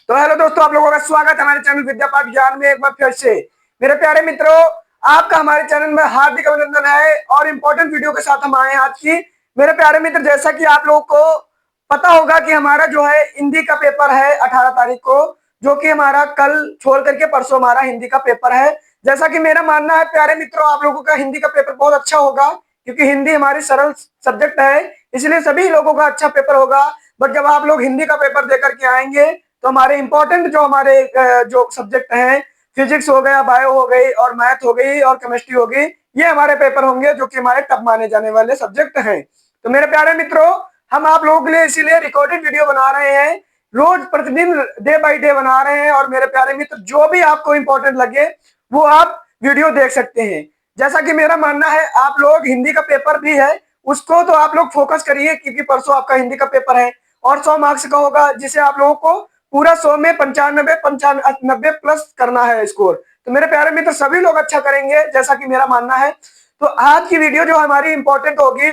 तो हेलो दोस्तों, आप लोगों का स्वागत है हमारे चैनल विद्या पाठ ज्ञान में एक बार फिर से। मेरे प्यारे मित्रों, आपका हमारे चैनल में हार्दिक अभिनंदन है और इम्पोर्टेंट वीडियो के साथ हम आए हैं आज की। मेरे प्यारे मित्र, जैसा कि आप लोगों को पता होगा कि हमारा जो है हिंदी का पेपर है 18 तारीख को, जो कि हमारा कल छोड़ करके परसों हमारा हिंदी का पेपर है। जैसा कि मेरा मानना है प्यारे मित्रों, आप लोगों का हिंदी का पेपर बहुत अच्छा होगा, क्योंकि हिंदी हमारी सरल सब्जेक्ट है, इसलिए सभी लोगों का अच्छा पेपर होगा। बट जब आप लोग हिंदी का पेपर देकर के आएंगे तो हमारे इंपॉर्टेंट जो हमारे जो सब्जेक्ट हैं, फिजिक्स हो गया, बायो हो गई और मैथ हो गई और केमिस्ट्री हो गई, ये हमारे पेपर होंगे जो कि हमारे टफ माने जाने वाले सब्जेक्ट हैं। तो मेरे प्यारे मित्रों, हम आप लोगों के लिए इसीलिए रिकॉर्डेड वीडियो बना रहे हैं, रोज प्रतिदिन डे बाय डे बना रहे हैं। और मेरे प्यारे मित्र, जो भी आपको इंपॉर्टेंट लगे वो आप वीडियो देख सकते हैं। जैसा कि मेरा मानना है, आप लोग हिंदी का पेपर भी है उसको तो आप लोग फोकस करिए, क्योंकि परसों आपका हिंदी का पेपर है और 100 मार्क्स का होगा, जिसे आप लोगों को पूरा 100 में 95 प्लस करना है स्कोर। तो मेरे प्यारे मित्र, सभी लोग अच्छा करेंगे जैसा कि मेरा मानना है। तो आज की वीडियो जो हमारी इंपॉर्टेंट होगी,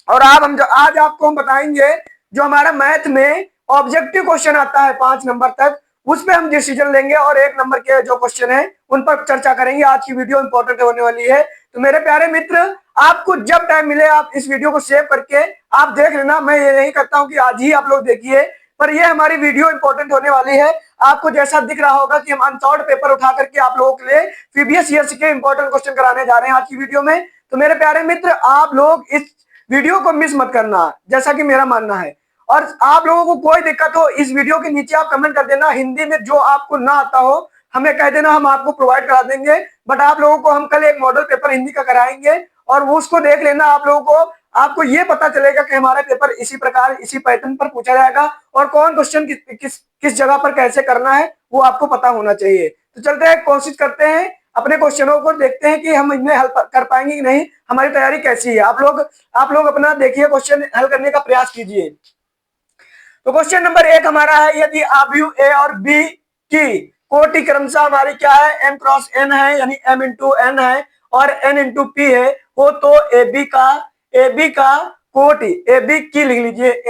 और आज आपको हम बताएंगे जो हमारा मैथ में ऑब्जेक्टिव क्वेश्चन आता है 5 नंबर तक, उस पर हम डिसीजन लेंगे और 1 नंबर के जो क्वेश्चन है उन पर चर्चा करेंगे। आज की वीडियो इंपॉर्टेंट होने वाली है। तो मेरे प्यारे मित्र, आपको जब टाइम मिले आप इस वीडियो को सेव करके आप देख लेना। मैं ये नहीं करता हूं कि आज ही आप लोग देखिए, पर ये हमारी वीडियो इंपॉर्टेंट होने वाली है। आपको जैसा दिख रहा होगा कि हम अनसॉल्व पेपर उठा करके आप लोगों के लिए प्रीवियस ईयर के इंपॉर्टेंट क्वेश्चन कराने जा रहे हैं आज की वीडियो में। तो मेरे प्यारे मित्र, आप लोग इस वीडियो को मिस मत करना, जैसा कि मेरा मानना है। और आप लोगों को कोई दिक्कत हो, इस वीडियो के नीचे आप कमेंट कर देना, हिंदी में जो आपको ना आता हो हमें कह देना, हम आपको प्रोवाइड करा देंगे। बट आप लोगों को हम कल एक मॉडल पेपर हिंदी का कराएंगे और वो उसको देख लेना। आप लोगों को आपको ये पता चलेगा कि हमारा पेपर इसी प्रकार इसी पैटर्न पर पूछा जाएगा और कौन क्वेश्चन किस जगह पर कैसे करना है वो आपको पता होना चाहिए। तो चलते हैं, कोशिश करते हैं, अपने क्वेश्चनों को देखते हैं कि हम इनमें हल कर पाएंगे कि नहीं, हमारी तैयारी कैसी है। आप लोग अपना देखिए, क्वेश्चन हल करने का प्रयास कीजिए। तो क्वेश्चन नंबर 1 हमारा है, यदि आव्यूह ए और बी की कोटि क्रमशः हमारी क्या है, m क्रॉस n है, यानी m इंटू n है और n इंटू p है, हो तो ab का कोटि, ab की लिख लीजिए,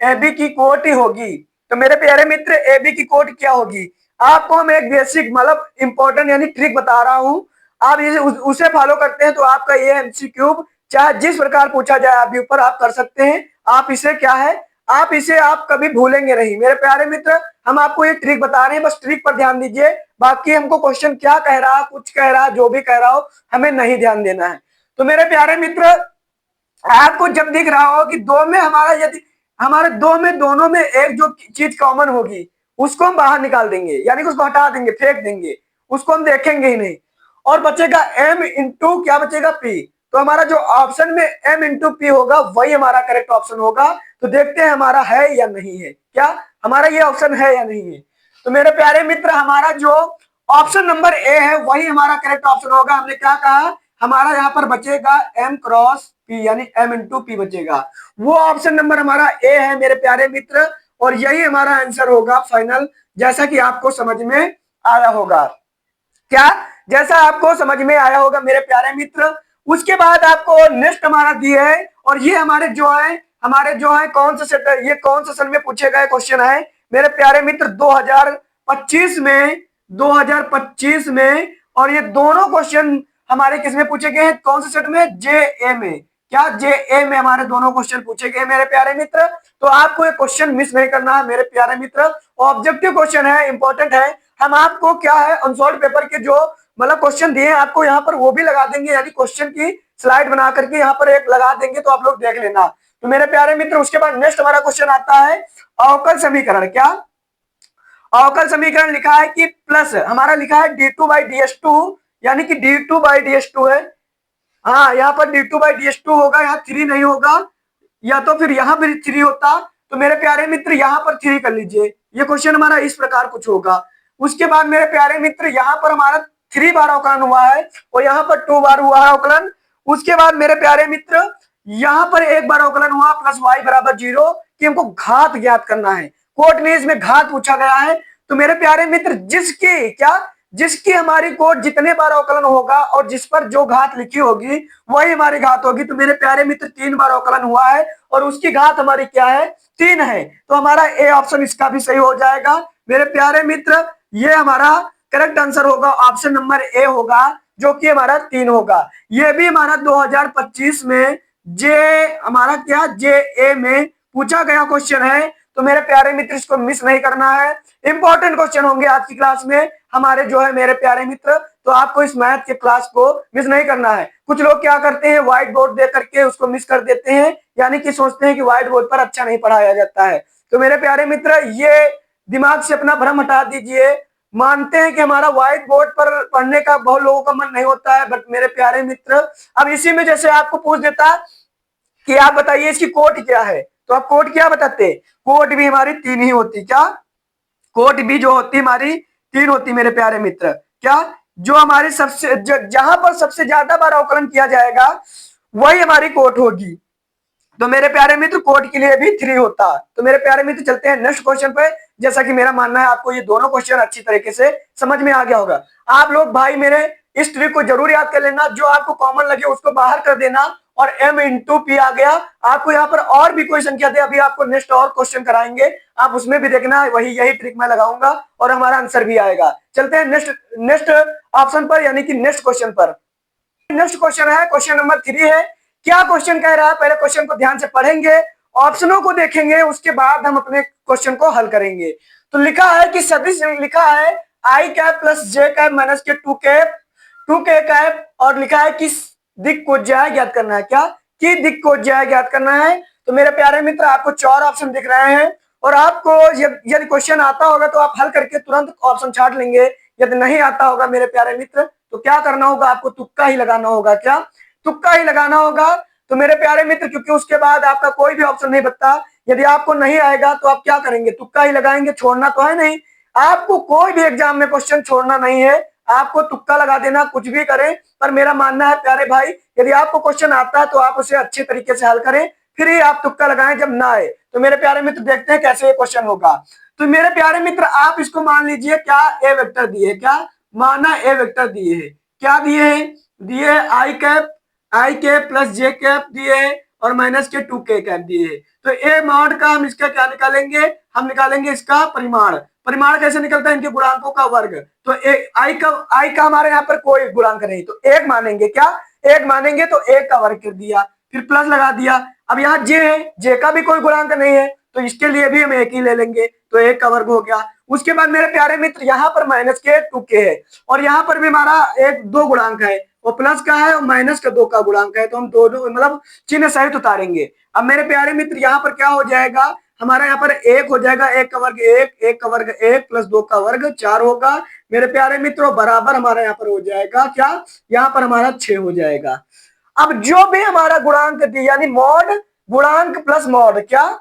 ab की कोटि होगी। तो मेरे प्यारे मित्र, ab की कोटि क्या होगी, आपको हम एक बेसिक मतलब इंपॉर्टेंट यानी ट्रिक बता रहा हूं, आप इसे उसे फॉलो करते हैं तो आपका ये एमसीक्यू चाहे जिस प्रकार पूछा जाए आप ऊपर आप कर सकते हैं। आप इसे क्या है, आप इसे आप कभी भूलेंगे नहीं। मेरे प्यारे मित्र, हम आपको ये ट्रिक बता रहे हैं, बस ट्रिक पर ध्यान दीजिए। बाकी हमको क्वेश्चन क्या कह रहा, कुछ कह रहा, जो भी कह रहा हो हमें नहीं ध्यान देना है। तो मेरे प्यारे मित्र, आपको जब दिख रहा हो कि दो में हमारा, यदि हमारे दो में दोनों में एक जो चीज कॉमन होगी उसको हम बाहर निकाल देंगे, यानी कि उसको हटा देंगे, फेंक देंगे, उसको हम देखेंगे ही नहीं, और बचेगा m इंटू क्या बचेगा p। तो हमारा जो ऑप्शन में m इंटू p होगा वही हमारा करेक्ट ऑप्शन होगा। तो देखते हैं हमारा है या नहीं है, क्या हमारा ये ऑप्शन है या नहीं है। तो मेरे प्यारे मित्र, हमारा जो ऑप्शन नंबर ए है वही हमारा करेक्ट ऑप्शन होगा। हमने क्या कहा, हमारा यहाँ पर बचेगा m क्रॉस p, यानी m इंटू p बचेगा। वो ऑप्शन नंबर हमारा ए है मेरे प्यारे मित्र, और यही हमारा आंसर होगा फाइनल, जैसा कि आपको समझ में आया होगा। क्या, जैसा आपको समझ में आया होगा मेरे प्यारे मित्र। उसके बाद आपको नेक्स्ट हमारा दिए है, और ये हमारे जो है कौन सा सेट, ये कौन सा सन में पूछे गए क्वेश्चन है मेरे प्यारे मित्र, 2025 में। और ये दोनों क्वेश्चन हमारे किस में पूछे गए हैं, कौन से सेट में, जे ए में। क्या जे ए में हमारे दोनों क्वेश्चन पूछे गए मेरे प्यारे मित्र। तो आपको ये क्वेश्चन मिस नहीं करना है मेरे प्यारे मित्र, ऑब्जेक्टिव क्वेश्चन है, इंपॉर्टेंट है। हम आपको क्या है, अनसॉल्व पेपर के जो मतलब क्वेश्चन दिए आपको यहाँ पर वो भी लगा देंगे, यानी क्वेश्चन की स्लाइड बना करके यहाँ पर एक लगा देंगे, तो आप लोग देख लेना। तो मेरे प्यारे मित्र, उसके बाद नेक्स्ट हमारा क्वेश्चन आता है अवकल समीकरण। क्या, अवकल समीकरण लिखा है कि प्लस हमारा लिखा है d2/ds2, यानी कि d2/ds2 है। हाँ, यहाँ पर d2/ds2 होगा, यहाँ 3 नहीं होगा, या तो फिर यहाँ भी 3 होता। तो मेरे प्यारे मित्र, यहाँ पर 3 कर लीजिए। ये क्वेश्चन हमारा इस प्रकार कुछ होगा। उसके बाद मेरे प्यारे मित्र, यहाँ पर हमारा 3 बार अवकलन हुआ है और यहाँ पर 2 बार हुआ है अवकलन। उसके बाद मेरे प्यारे मित्र, यहाँ पर 1 बार अवकलन हुआ, प्लस y बराबर 0, कि हमको घात ज्ञात करना है। कोर्ट ने इसमें घात पूछा गया है। तो मेरे प्यारे मित्र, जिसकी हमारी कोट जितने बार अवकलन होगा और जिस पर जो घात लिखी होगी वही हमारी घात होगी। तो मेरे प्यारे मित्र, 3 बार अवकलन हुआ है और उसकी घात हमारी क्या है, 3 है। तो हमारा ए ऑप्शन इसका भी सही हो जाएगा। मेरे प्यारे मित्र ये हमारा करेक्ट आंसर होगा, ऑप्शन नंबर ए होगा, जो कि हमारा 3 होगा। ये भी हमारा 2025 में जे हमारा क्या जे ए में पूछा गया क्वेश्चन है। तो मेरे प्यारे मित्र इसको मिस नहीं करना है, इंपॉर्टेंट क्वेश्चन होंगे आज की क्लास में हमारे जो है मेरे प्यारे मित्र। तो आपको इस मैथ के क्लास को मिस नहीं करना है। कुछ लोग क्या करते हैं, व्हाइट बोर्ड दे करके उसको मिस कर देते हैं, यानी कि सोचते हैं कि व्हाइट बोर्ड पर अच्छा नहीं पढ़ाया जाता है। तो मेरे प्यारे मित्र ये दिमाग से अपना भ्रम हटा दीजिए। मानते हैं कि हमारा व्हाइट बोर्ड पर पढ़ने का बहुत लोगों का मन नहीं होता है, बट मेरे प्यारे मित्र अब इसी में जैसे आपको पूछ देता कि आप बताइए इसकी कोट क्या है, तो आप कोट क्या बताते, कोट भी हमारी 3 ही होती। क्या कोट भी जो होती हमारी 3 होती मेरे प्यारे मित्र। क्या जो हमारी सबसे जहां पर सबसे ज्यादा बार अवकलन किया जाएगा वही हमारी कोट होगी। तो मेरे प्यारे मित्र कोट के लिए भी 3 होता। तो मेरे प्यारे मित्र चलते हैं नेक्स्ट क्वेश्चन पे। जैसा कि मेरा मानना है आपको ये दोनों क्वेश्चन अच्छी तरीके से समझ में आ गया होगा। आप लोग भाई मेरे इस ट्रिक को जरूर याद कर लेना, जो आपको कॉमन लगे उसको बाहर कर देना, और m इंटू पी आ गया। आपको यहाँ पर और भी कोई संख्या दे, अभी आपको नेक्स्ट और क्वेश्चन कराएंगे, आप उसमें भी देखना, यही ट्रिक मैं लगाऊंगा और हमारा आंसर भी आएगा। चलते हैं नेक्स्ट ऑप्शन पर, यानी कि नेक्स्ट क्वेश्चन पर। नेक्स्ट क्वेश्चन है, क्वेश्चन नंबर 3 है। क्या क्वेश्चन कह रहा है, पहले क्वेश्चन को ध्यान से पढ़ेंगे, ऑप्शनों को देखेंगे, उसके बाद हम अपने क्वेश्चन को हल करेंगे। तो लिखा है कि सदिश लिखा है आई कैप प्लस जे कैप माइनस के टू के कैप, और लिखा है किस दिक को ज्या ज्ञात करना है। क्या कि दिक को ज्या ज्ञात करना है। तो मेरे प्यारे मित्र आपको 4 ऑप्शन दिख रहे हैं, और आपको यदि क्वेश्चन आता होगा तो आप हल करके तुरंत ऑप्शन छाट लेंगे। यदि नहीं आता होगा मेरे प्यारे मित्र तो क्या करना होगा, आपको तुक्का ही लगाना होगा। क्या तुक्का ही लगाना होगा। तो मेरे प्यारे मित्र क्योंकि उसके बाद आपका कोई भी ऑप्शन नहीं बचता, यदि आपको नहीं आएगा तो आप क्या करेंगे, तुक्का ही लगाएंगे, छोड़ना तो है नहीं। आपको कोई भी एग्जाम में क्वेश्चन छोड़ना नहीं है, आपको तुक्का लगा देना, कुछ भी करें। पर मेरा मानना है प्यारे भाई, यदि आपको क्वेश्चन आता है तो आप उसे अच्छे तरीके से हल करें, फिर ही आप तुक्का लगाएं जब ना आए। तो मेरे प्यारे मित्र देखते हैं कैसे ये क्वेश्चन होगा। तो मेरे प्यारे मित्र आप इसको मान लीजिए, क्या ए वेक्टर दिए, क्या माना ए वेक्टर दिए है, क्या दिए है, दिए आई कैप प्लस जे कैप दिए है, और माइनस के 2 के कैप दिए है। तो ए मॉड का हम इसका क्या निकालेंगे, हम निकालेंगे इसका परिमाण। परिमाण कैसे निकलता है, इनके गुणांकों का वर्ग। तो आई का हमारे यहाँ पर कोई गुणांक नहीं, तो 1 मानेंगे। क्या 1 मानेंगे, तो 1 का वर्ग कर दिया, फिर प्लस लगा दिया। अब यहाँ जे है, जे का भी कोई गुणांक नहीं है, तो इसके लिए भी हम 1 ही ले लेंगे, तो 1 का वर्ग हो गया। उसके बाद मेरे प्यारे मित्र यहाँ पर माइनस के 2 के है, और यहाँ पर भी हमारा 2 गुणांक है, वो प्लस का है और माइनस का 2 का गुणांक है, तो हम दोनों मतलब चिन्ह सहित उतारेंगे। अब मेरे प्यारे मित्र यहाँ पर क्या हो जाएगा, हमारा यहाँ पर 1 हो जाएगा, 1 का वर्ग 1, 1 का वर्ग 1 प्लस 2 का वर्ग 4 होगा। मेरे प्यारे मित्रों बराबर हमारा यहाँ पर हो जाएगा, क्या यहाँ पर हमारा 6 हो जाएगा। अब जो भी हमारा गुणांक दिया, यानी मॉड गुणांक प्लस मॉड, क्या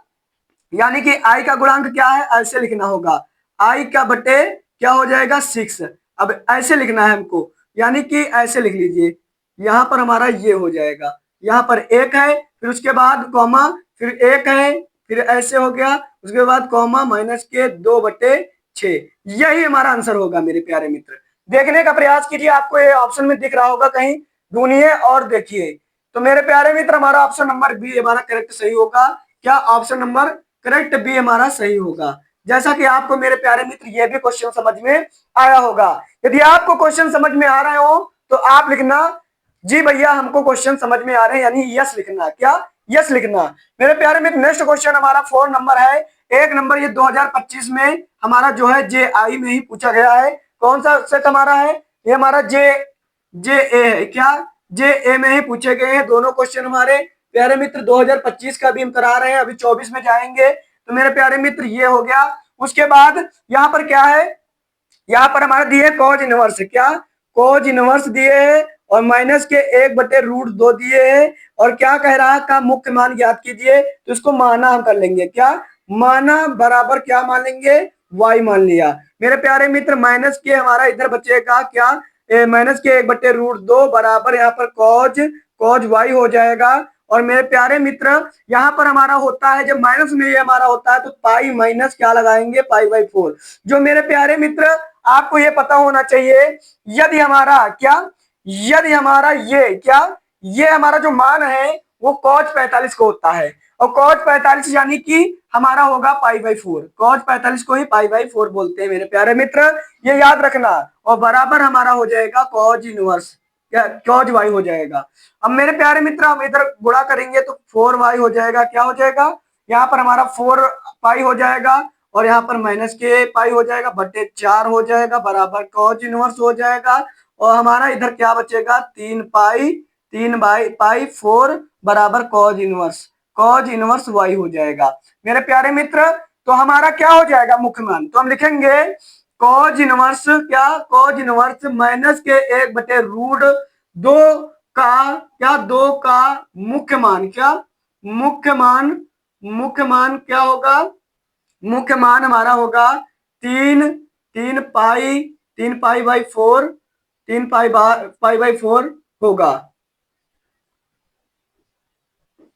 यानी कि आई का गुणांक क्या है, ऐसे लिखना होगा, आई का बटे क्या हो जाएगा 6। अब ऐसे लिखना है हमको, यानी कि ऐसे लिख लीजिए, यहाँ पर हमारा ये हो जाएगा, यहाँ पर 1 है, फिर उसके बाद कॉमा, फिर 1 है, फिर ऐसे हो गया, उसके बाद कॉमा माइनस के 2/6। यही हमारा आंसर होगा मेरे प्यारे मित्र। देखने का प्रयास कीजिए, आपको ये ऑप्शन में दिख रहा होगा कहीं, ढूंढिए और देखिए। तो मेरे प्यारे मित्र हमारा ऑप्शन नंबर बी हमारा करेक्ट सही होगा। क्या ऑप्शन नंबर करेक्ट बी हमारा सही होगा। जैसा कि आपको मेरे प्यारे मित्र ये भी क्वेश्चन समझ में आया होगा। यदि आपको क्वेश्चन समझ में आ रहे हो तो आप लिखना जी भैया हमको क्वेश्चन समझ में आ रहे हैं, यानी यस लिखना। क्या यस लिखना। मेरे प्यारे मित्र नेक्स्ट क्वेश्चन हमारा 4 नंबर है। 1 नंबर ये 2025 में हमारा जो है जे आई में ही पूछा गया है। कौन सा सेट हमारा है, ये हमारा जे ए है। क्या जे ए में ही पूछे गए हैं दोनों क्वेश्चन हमारे प्यारे मित्र। 2025 का भी हम करा रहे हैं, अभी 24 में जाएंगे। तो मेरे प्यारे मित्र ये हो गया। उसके बाद यहाँ पर क्या है, यहाँ पर हमारा दिए कॉज इनवर्स। क्या कॉज इनवर्स दिए है, और माइनस के 1/√2 दिए है, और क्या कह रहा है का मुख्य मान ज्ञात कीजिए। तो इसको माना हम कर लेंगे। क्या माना बराबर क्या मान लेंगे, y मान लिया। मेरे प्यारे मित्र माइनस के हमारा इधर बचेगा क्या, माइनस के 1/√2 बराबर यहाँ पर कॉज y हो जाएगा। और मेरे प्यारे मित्र यहाँ पर हमारा होता है, जब माइनस में ये हमारा होता है तो पाई माइनस क्या लगाएंगे, पाई/4। जो मेरे प्यारे मित्र आपको ये पता होना चाहिए, यदि हमारा क्या, यदि हमारा ये क्या, ये हमारा जो मान है वो cos 45 को होता है, और cos 45 यानी कि हमारा होगा पाई बाई 4। कॉज 45 को ही पाई बाई 4 बोलते हैं मेरे प्यारे मित्र, ये याद रखना। और बराबर हमारा हो जाएगा कॉज इनवर्स, क्या कॉज वाई हो जाएगा। अब मेरे प्यारे मित्र हम इधर गुणा करेंगे तो 4y हो जाएगा, क्या हो जाएगा, यहाँ पर हमारा 4 पाई हो जाएगा और यहाँ पर माइनस के पाई हो जाएगा, बटे 4 हो जाएगा, बराबर कॉज इनवर्स हो जाएगा। और हमारा इधर क्या बचेगा, 3 पाई 3 बाई पाई 4 बराबर कॉज इनवर्स वाई हो जाएगा मेरे प्यारे मित्र। तो हमारा क्या हो जाएगा मुख्य मान, तो हम लिखेंगे कॉज इनवर्स, क्या कॉज इनवर्स माइनस के 1/√2 का क्या 2 का मुख्य मान, क्या मुख्य मान क्या होगा, मुख्य मान हमारा होगा 3 3 पाई बाई 4 3 पाई बाई 4 होगा,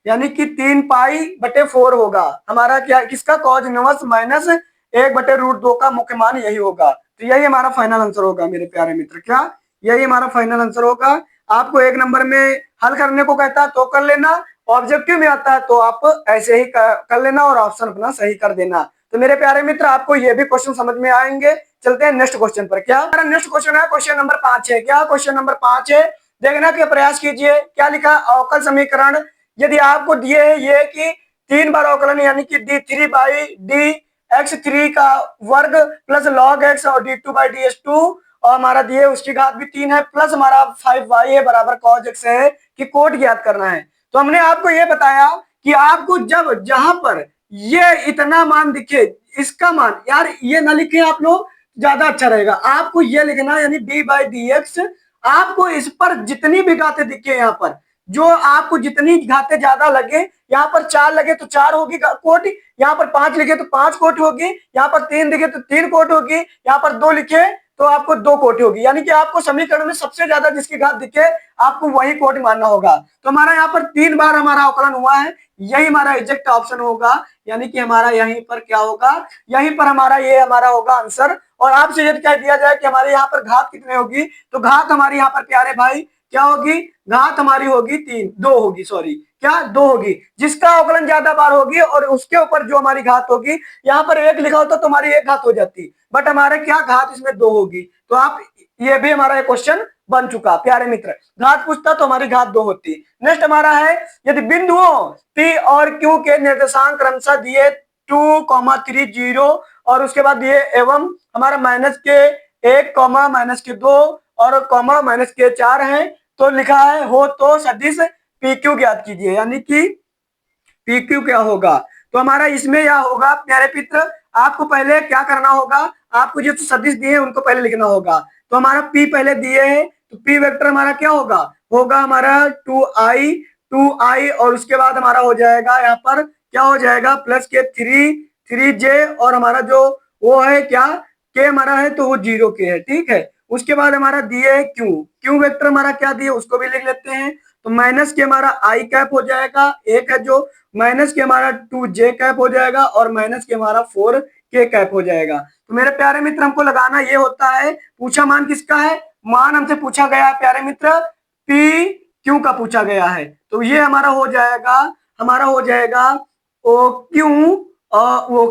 यानी कि 3 पाई बटे 4 होगा हमारा, क्या किसका कॉज इनवर्स माइनस 1/√2 का मुख्य मान यही होगा। तो यही हमारा फाइनल आंसर होगा मेरे प्यारे मित्र, क्या यही हमारा फाइनल आंसर होगा। आपको एक नंबर में हल करने को कहता है तो कर लेना, ऑब्जेक्टिव में आता है तो आप ऐसे ही कर लेना और ऑप्शन अपना सही कर देना। तो मेरे प्यारे मित्र आपको ये भी क्वेश्चन समझ में आएंगे। चलते हैं नेक्स्ट क्वेश्चन पर। क्या हमारा नेक्स्ट क्वेश्चन है, क्वेश्चन नंबर 5 है। क्या क्वेश्चन नंबर 5 है, देखना के प्रयास कीजिए। क्या लिखा, अवकल समीकरण यदि आपको दिए है ये कि 3 बार अवकलन यानी कि d3/d x3 का वर्ग प्लस log x और d2/ds2 और हमारा दिए उसकी घात भी 3 है प्लस हमारा 5y है बराबर cos x है कि कोट ज्ञात करना है। तो हमने आपको ये बताया कि आपको जब जहां पर ये इतना मान दिखे, इसका मान यार ये ना लिखे आप लोग, ज्यादा अच्छा रहेगा। आपको ये लिखना यानी d/dx, आपको इस पर जितनी भी घातें दिखे, यहाँ पर जो आपको जितनी घातें ज्यादा लगे, यहाँ पर 4 लगे तो 4 होगी कोट, यहाँ पर 5 लिखे तो 5 कोट होगी, यहाँ पर 3 लिखे तो 3 कोट होगी, यहाँ पर 2 लिखे तो आपको 2 कोट होगी। यानी कि आपको समीकरण में सबसे ज्यादा जिसकी घात दिखे आपको वही कोट मानना होगा। तो हमारा यहाँ पर 3 बार हमारा अवकलन हुआ है, यही हमारा एग्जैक्ट ऑप्शन होगा, यानी कि हमारा यहीं पर क्या होगा, यहीं पर हमारा ये हमारा होगा आंसर। और आपसे यदि कह दिया जाए कि हमारे यहाँ पर घात कितने होगी, तो घात हमारी यहाँ पर प्यारे भाई क्या होगी, घात हमारी होगी 2 होगी, सॉरी क्या 2 होगी, जिसका अवकलन ज्यादा बार होगी और उसके ऊपर जो हमारी घात होगी, यहाँ पर 1 लिखा होता तो हमारी 1 घात हो जाती, बट हमारे क्या घात इसमें 2 होगी। तो आप ये भी हमारा क्वेश्चन बन चुका प्यारे मित्र, घात पूछता तो हमारी घात 2 होती। नेक्स्ट हमारा है, यदि बिंदुओं P और Q के निर्देशांक क्रमशः दिए 2, 3, 0 और उसके बाद दिए एवं हमारा -1, -2 और -4 है, तो लिखा है हो तो सदिश PQ ज्ञात कीजिए, यानी कि PQ क्या होगा। तो हमारा इसमें यह होगा प्यारे मित्र, आपको पहले क्या करना होगा, आपको जो सदिश दिए हैं उनको पहले लिखना होगा। तो हमारा P पहले दिए हैं, तो P वेक्टर हमारा क्या होगा हमारा 2i और उसके बाद हमारा हो जाएगा यहाँ पर क्या हो जाएगा प्लस के 3j और हमारा जो वो है क्या के हमारा है तो वो 0 के है, ठीक है। उसके बाद हमारा दिए है क्यू वेक्टर हमारा क्या दिए उसको भी लिख लेते हैं। तो माइनस के हमारा आई कैप हो जाएगा, एक है जो माइनस के हमारा 2j कैप हो जाएगा और माइनस के हमारा 4k कैप हो जाएगा। तो मेरे प्यारे मित्र हमको लगाना ये होता है, पूछा मान किसका है, मान हमसे पूछा गया है प्यारे मित्र पी क्यू का पूछा गया है। तो ये हमारा हो जाएगा ओ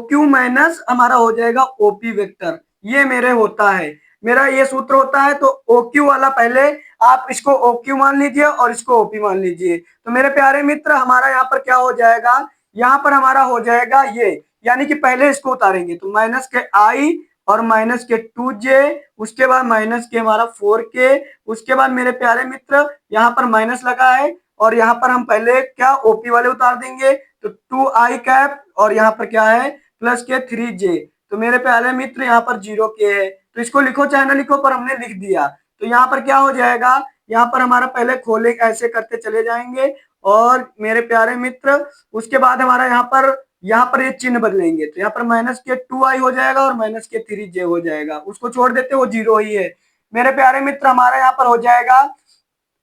क्यू माइनस हमारा हो जाएगा ओपी वेक्टर, ये मेरे होता है, मेरा ये सूत्र होता है। तो ओ क्यू वाला पहले आप इसको ओ क्यू मान लीजिए और इसको ओपी मान लीजिए। तो मेरे प्यारे मित्र हमारा यहाँ पर क्या हो जाएगा, यहाँ पर हमारा हो जाएगा ये, यानी कि पहले इसको उतारेंगे तो माइनस के आई और माइनस के 2j, उसके बाद माइनस के हमारा 4k, उसके बाद मेरे प्यारे मित्र यहाँ पर माइनस लगा है और यहाँ पर हम पहले क्या ओपी वाले उतार देंगे, तो 2i कैप और यहाँ पर क्या है प्लस के 3j। तो मेरे प्यारे मित्र यहाँ पर 0k है, तो इसको लिखो चाहे ना लिखो पर हमने लिख दिया। तो यहाँ पर क्या हो जाएगा, यहाँ पर हमारा पहले खोले ऐसे करते चले जाएंगे और मेरे प्यारे मित्र उसके बाद हमारा यहाँ पर ये चिन्ह बदलेंगे, तो यहाँ पर माइनस के 2i हो जाएगा और माइनस के 3j हो जाएगा, उसको छोड़ देते वो 0 ही है। मेरे प्यारे मित्र हमारा यहाँ पर हो जाएगा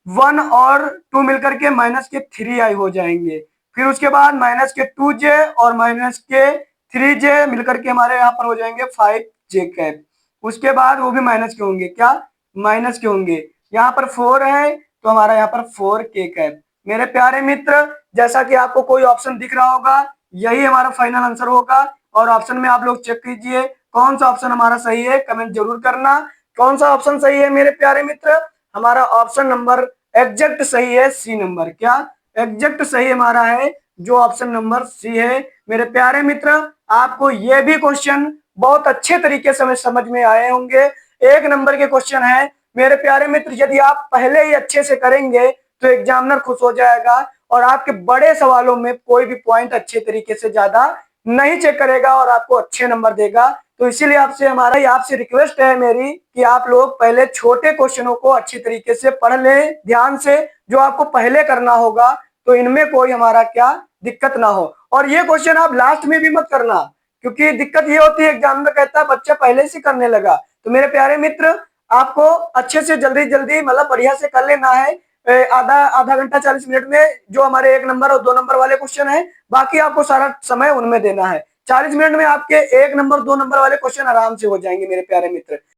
1 और 2 मिलकर के माइनस के 3i हो जाएंगे, फिर उसके बाद माइनस के 2j और माइनस के 3j मिलकर के हमारे यहाँ पर हो जाएंगे 5j कैप, उसके बाद वो भी माइनस के होंगे, क्या माइनस के होंगे। यहाँ पर 4 है तो हमारा यहाँ पर 4k कैप। मेरे प्यारे मित्र जैसा कि आपको कोई ऑप्शन दिख रहा होगा यही हमारा फाइनल आंसर होगा। और ऑप्शन में आप लोग चेक कीजिए कौन सा ऑप्शन हमारा सही है, कमेंट जरूर करना। कौन सा ऑप्शन सही है मेरे प्यारे मित्र? हमारा ऑप्शन नंबर एग्जैक्ट सही है, सी नंबर। क्या एग्जैक्ट सही हमारा है? जो ऑप्शन नंबर सी है। मेरे प्यारे मित्र, आपको ये भी क्वेश्चन बहुत अच्छे तरीके से समझ में आए होंगे। एक नंबर के क्वेश्चन है मेरे प्यारे मित्र। यदि आप पहले ही अच्छे से करेंगे तो एग्जामिनर खुश हो जाएगा और आपके बड़े सवालों में कोई भी पॉइंट अच्छे तरीके से ज्यादा नहीं चेक करेगा और आपको अच्छे नंबर देगा। तो इसीलिए आपसे रिक्वेस्ट है मेरी कि आप लोग पहले छोटे क्वेश्चनों को अच्छी तरीके से पढ़ लें ध्यान से, जो आपको पहले करना होगा, तो इनमें कोई हमारा क्या दिक्कत ना हो। और ये क्वेश्चन आप लास्ट में भी मत करना, क्योंकि दिक्कत ये होती है एग्जामिनर कहता है बच्चा पहले से करने लगा। तो मेरे प्यारे मित्र, आपको अच्छे से जल्दी जल्दी मतलब बढ़िया से कर लेना है। आधा आधा घंटा 40 मिनट में जो हमारे 1 नंबर और 2 नंबर वाले क्वेश्चन है, बाकी आपको सारा समय उनमें देना है। 40 मिनट में आपके 1 नंबर 2 नंबर वाले क्वेश्चन आराम से हो जाएंगे मेरे प्यारे मित्र।